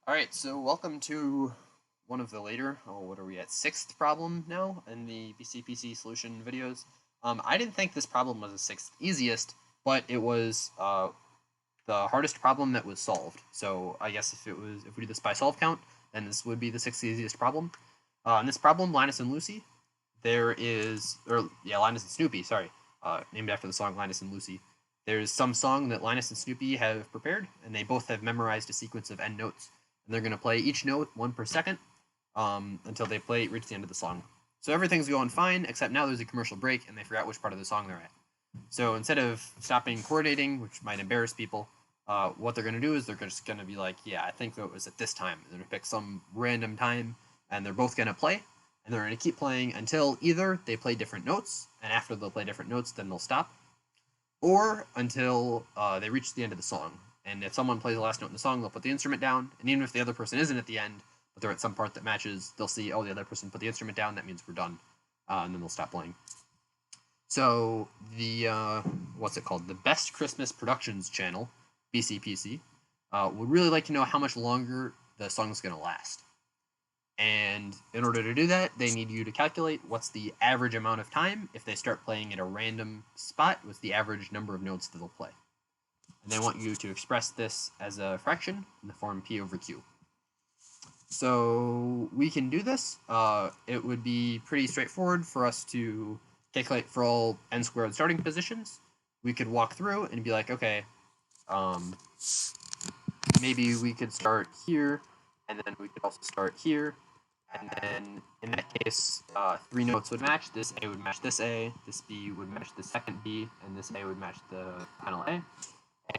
Alright, so welcome to one of the later, what are we at, 6th problem now in the BCPC solution videos. I didn't think this problem was the 6th easiest, but it was the hardest problem that was solved. So I guess if we do this by solve count, then this would be the 6th easiest problem. In this problem, Linus and Lucy, Linus and Snoopy, sorry, named after the song Linus and Lucy. There's some song that Linus and Snoopy have prepared, and they both have memorized a sequence of n notes. And they're going to play each note 1 per second until they reach the end of the song. So everything's going fine, except now there's a commercial break and they forgot which part of the song they're at. So instead of stopping coordinating, which might embarrass people, what they're going to do is they're just going to be like, yeah, I think it was at this time. They're going to pick some random time, and they're both going to play, and they're going to keep playing until either they play different notes, and after they'll play different notes, then they'll stop, or until they reach the end of the song. And if someone plays the last note in the song, they'll put the instrument down. And even if the other person isn't at the end, but they're at some part that matches, they'll see, oh, the other person put the instrument down. That means we're done. And then they'll stop playing. So the, what's it called? The Best Christmas Productions channel, BCPC, would really like to know how much longer the song's going to last. And in order to do that, they need you to calculate what's the average amount of time. If they start playing at a random spot, what's the average number of notes that they'll play. And they want you to express this as a fraction in the form p over q. So we can do this. It would be pretty straightforward for us to calculate for all n squared starting positions. We could walk through and be like, okay, maybe we could start here, and then we could also start here. And then in that case, 3 notes would match. This A would match this A, this B would match the second B, and this A would match the final A.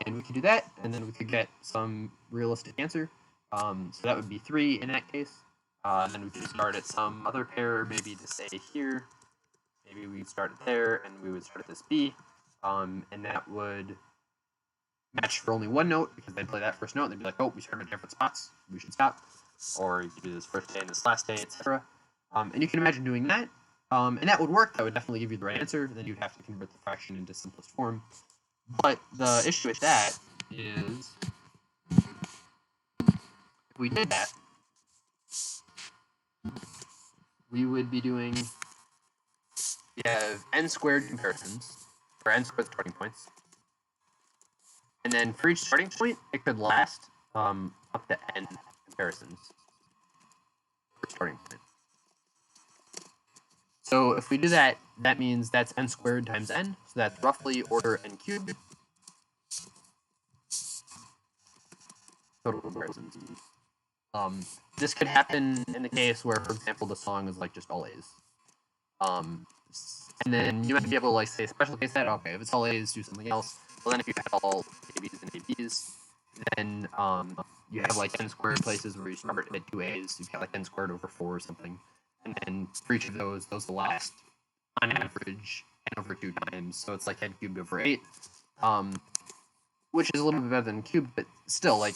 And we could do that, and then we could get some realistic answer. So that would be 3 in that case. And then we could start at some other pair, maybe this A here. Maybe we'd start it there, and we would start at this B. And that would match for only one note, because they'd play that first note, and they'd be like, oh, we started at different spots, we should stop. Or you could do this first day and this last day, etc. And you can imagine doing that. And that would work. That would definitely give you the right answer. Then you'd have to convert the fraction into simplest form. But the issue with that is, if we did that, we would be doing, we have n squared comparisons, or n squared starting points. And then for each starting point, it could last up to n comparisons per starting point. So if we do that, that means that's n squared times n, so that's roughly order n cubed. Total comparisons. This could happen in the case where, for example, the song is like just all A's. And then you might be able to like say special case that, okay, if it's all A's, do something else. Well, then if you have all ABs and ABs, then you have like n squared places where you start at 2 A's, you've got like n squared over 4 or something. And then for each of those will last, on average, n over 2 times. So it's like n cubed over 8, which is a little bit better than cubed, but still, like,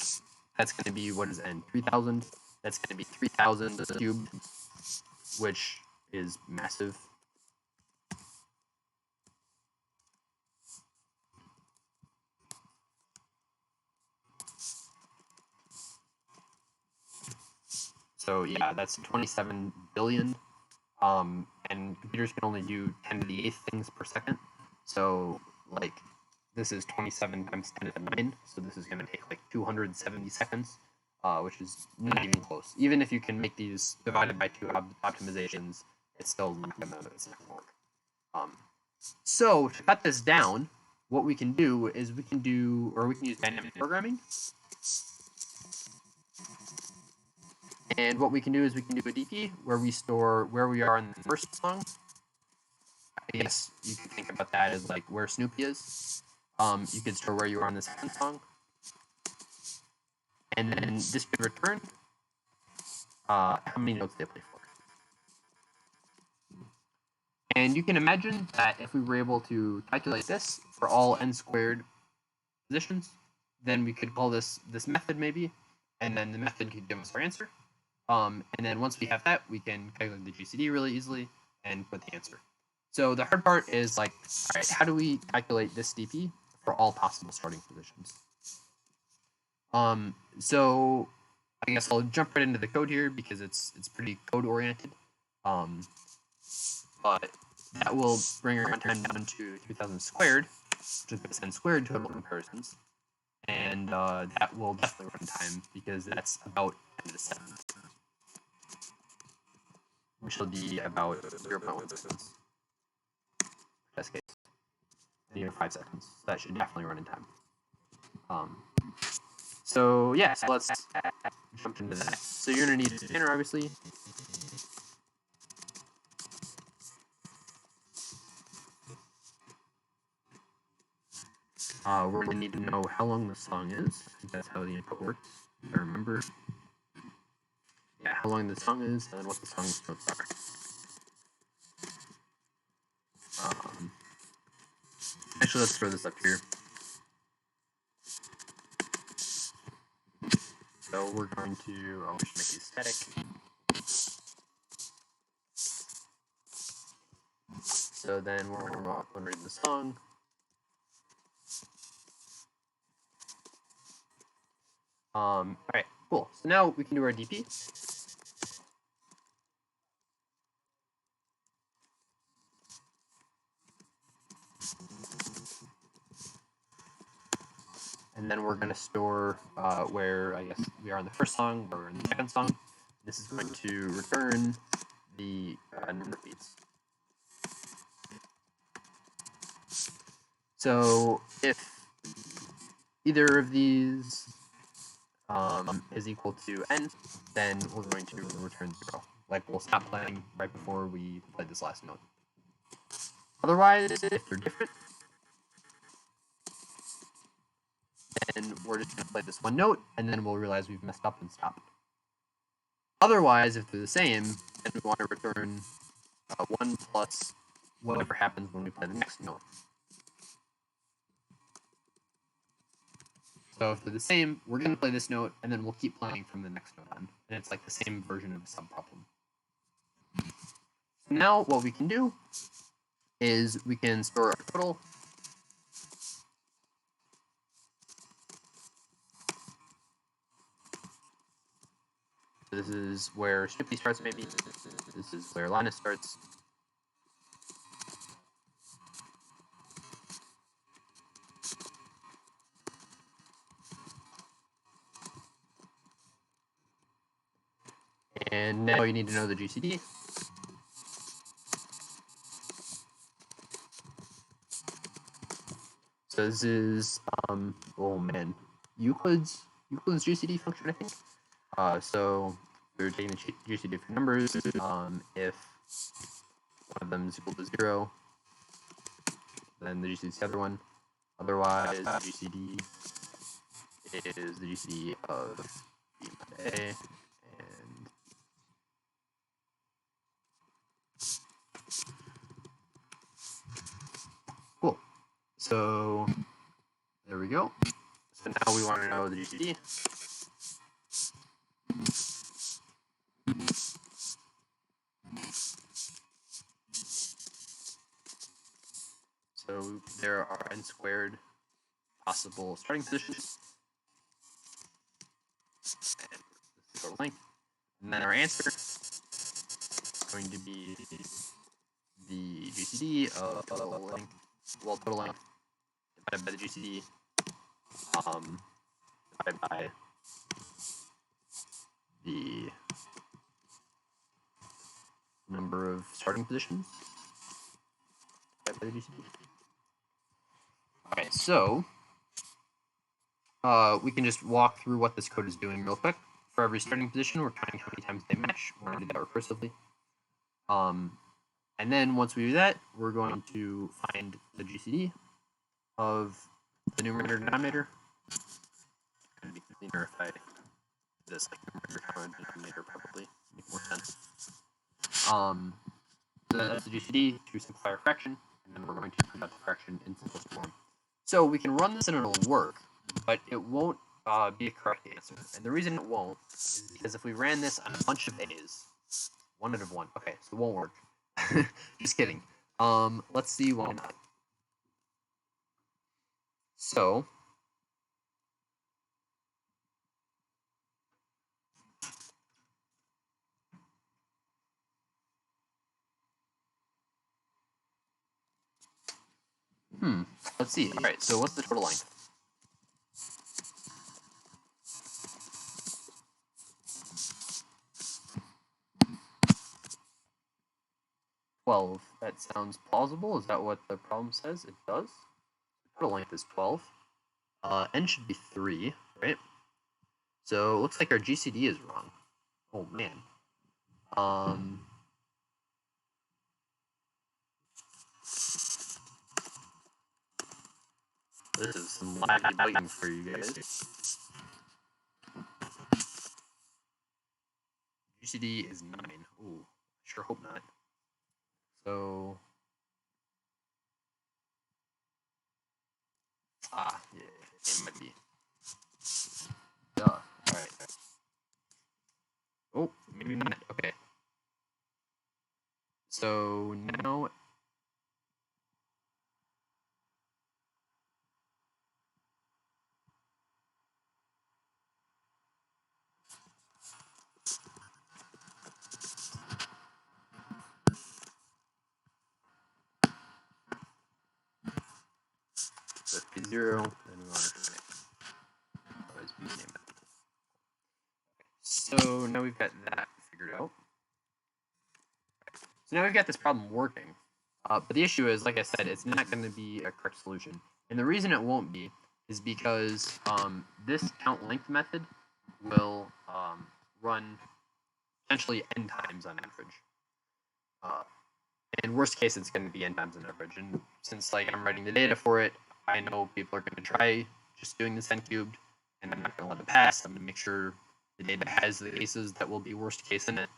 that's going to be, what is n? 3,000? That's going to be 3,000 cubed, which is massive. So yeah, that's 27 billion. And computers can only do 10 to the 8th things per second. So like this is 27 times 10 to the 9. So this is going to take like 270 seconds, which is not even close. Even if you can make these divided by 2 optimizations, it's still not going to work. So to cut this down, what we can do is we can use dynamic programming. And what we can do is we can do a DP where we store where we are in the first song. I guess you can think about that as like where Snoopy is. You could store where you are in the second song. And then this could return how many notes they play for. And you can imagine that if we were able to calculate this for all n squared positions, then we could call this method maybe, and then the method could give us our answer. And then once we have that, we can calculate the GCD really easily and put the answer. So the hard part is like, all right, how do we calculate this DP for all possible starting positions? So I guess I'll jump right into the code here because it's pretty code oriented. But that will bring our runtime down to 3000 squared, which is going to send squared total comparisons. And that will definitely run time because that's about 10 to the 7th, which will be about 0.1 seconds. Best case, and even 5 seconds. So that should definitely run in time. So yeah, so let's jump into that. So you're gonna need a scanner, obviously. We're gonna need to know how long the song is. That's how the input works, if I remember. Yeah, how long the song is, and what the song's notes are. Actually, let's throw this up here. So we're going to, we should make these static. So then we're going to read the song. Alright, cool. So now we can do our DP. And then we're going to store where, I guess, we are in the first song, where we're in the second song. This is going to return the number of beats. So if either of these is equal to n, then we're going to return 0. Like, we'll stop playing right before we play this last note. Otherwise, if they're different, then we're just going to play this one note, and then we'll realize we've messed up and stop. Otherwise, if they're the same, then we want to return 1 plus whatever happens when we play the next note. So if they're the same, we're going to play this note, and then we'll keep playing from the next note on. And it's like the same version of the subproblem. Now what we can do is we can store our total. This is where Snoopy starts, maybe. This is where Linus starts. And now you need to know the GCD. So this is, oh man, Euclid's GCD function, I think. So we're taking the GCD for numbers. If one of them is equal to 0, then the GCD is the other one. Otherwise, the GCD is the GCD of B and A, and cool. So there we go. So now we want to know the GCD. So there are n squared possible starting positions. And the total length. And then our answer is going to be the GCD of total length, total length divided by the GCD divided by the number of starting positions divided by the GCD. Alright, so we can just walk through what this code is doing real quick. For every starting position, we're counting how many times they match. We're going to do that recursively. And then once we do that, we're going to find the GCD of the numerator and denominator. It's going to be cleaner if I do this like numerator times denominator, probably make more sense. So that's the GCD to simplify our fraction, and then we're going to put out the fraction in simplest form. So we can run this and it'll work, but it won't be a correct answer. And the reason it won't is because if we ran this on a bunch of A's, 1 out of 1, okay, so it won't work. Just kidding. Let's see why not. So let's see. All right, so what's the total length? That sounds plausible. Is that what the problem says? It does. Total length is 12. N should be 3, right? So it looks like our GCD is wrong. Oh man. This is some live debugging for you guys. GCD is 9. Ooh, sure hope not. So, yeah, it might be. Duh. All right. Oh, maybe not. Okay. So now. So if 0, then we want to always be same. So now we've got that figured out. So now we've got this problem working. But the issue is, like I said, it's not going to be a correct solution. And the reason it won't be is because this count length method will run potentially n times on average. In worst case, it's going to be n times on average. And since I'm writing the data for it, I know people are going to try just doing this n cubed, and I'm not going to let it pass. I'm going to make sure the data has the cases that will be worst case in it.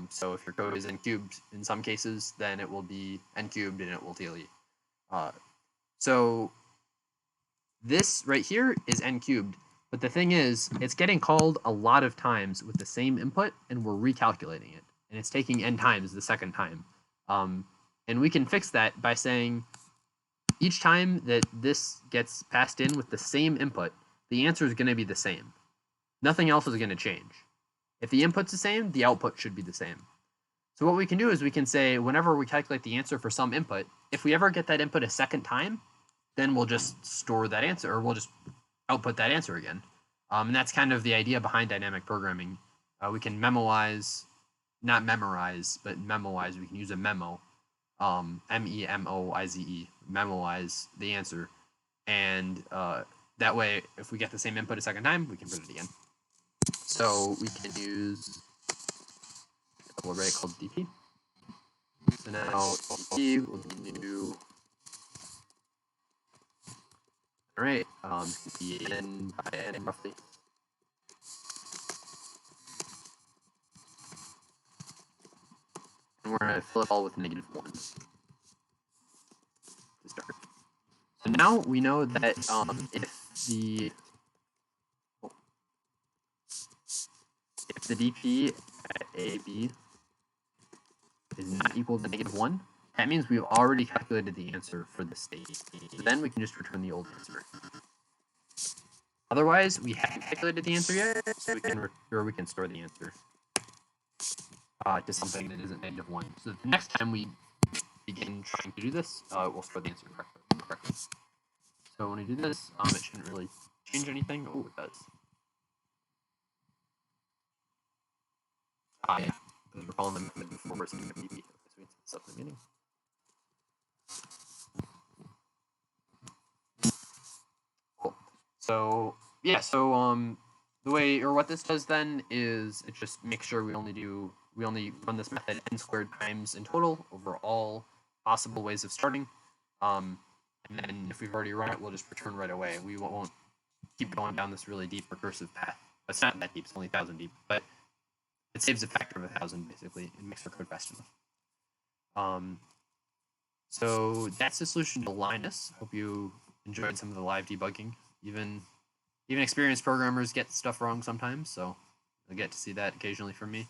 So if your code is n cubed in some cases, then it will be n cubed and it will tell you. So this right here is n cubed, but the thing is, it's getting called a lot of times with the same input, and we're recalculating it, and it's taking n times the second time. And we can fix that by saying each time that this gets passed in with the same input, the answer is going to be the same. Nothing else is going to change. If the input's the same, the output should be the same. So what we can do is we can say, whenever we calculate the answer for some input, if we ever get that input a second time, then we'll just store that answer, or we'll just output that answer again. And that's kind of the idea behind dynamic programming. We can memoize, not memorize, but memoize. We can use a memo, M-E-M-O-I-Z-E, memoize the answer. And that way, if we get the same input a second time, we can print it again. So we can use a double array called DP. So now DP will be new. All right, be n by n roughly. And we're going to fill it all with -1 to start. So now we know that if the DP at AB is not equal to -1, that means we've already calculated the answer for the state. So then we can just return the old answer. Otherwise, we haven't calculated the answer yet, so we can store the answer to something that isn't -1. So the next time we begin trying to do this, we'll store the answer correctly. So when we do this, it shouldn't really change anything. Oh, it does. Yeah, because we're calling them before something DP. So it's something meaning. Cool. So yeah, so the way, or what this does then is it just makes sure we only run this method n squared times in total over all possible ways of starting. And then if we've already run it, we'll just return right away. We won't keep going down this really deep recursive path. It's not that deep, it's only 1,000 deep, but it saves a factor of 1,000 basically. It makes our code fast enough. So that's the solution to Linus. Hope you enjoyed some of the live debugging. Even experienced programmers get stuff wrong sometimes, so you'll get to see that occasionally from me.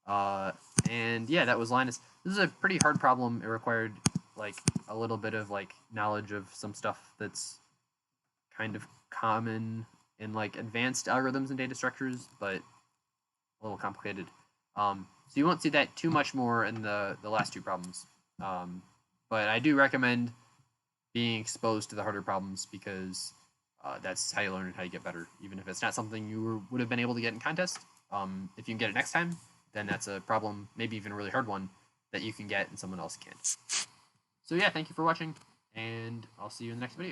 And yeah, that was Linus. This is a pretty hard problem. It required a little bit of knowledge of some stuff that's kind of common in advanced algorithms and data structures, but a little complicated. So you won't see that too much more in the last two problems. But I do recommend being exposed to the harder problems, because that's how you learn and how you get better. Even if it's not something you would have been able to get in contest, if you can get it next time, then that's a problem, maybe even a really hard one, that you can get and someone else can't. So yeah, thank you for watching, and I'll see you in the next video.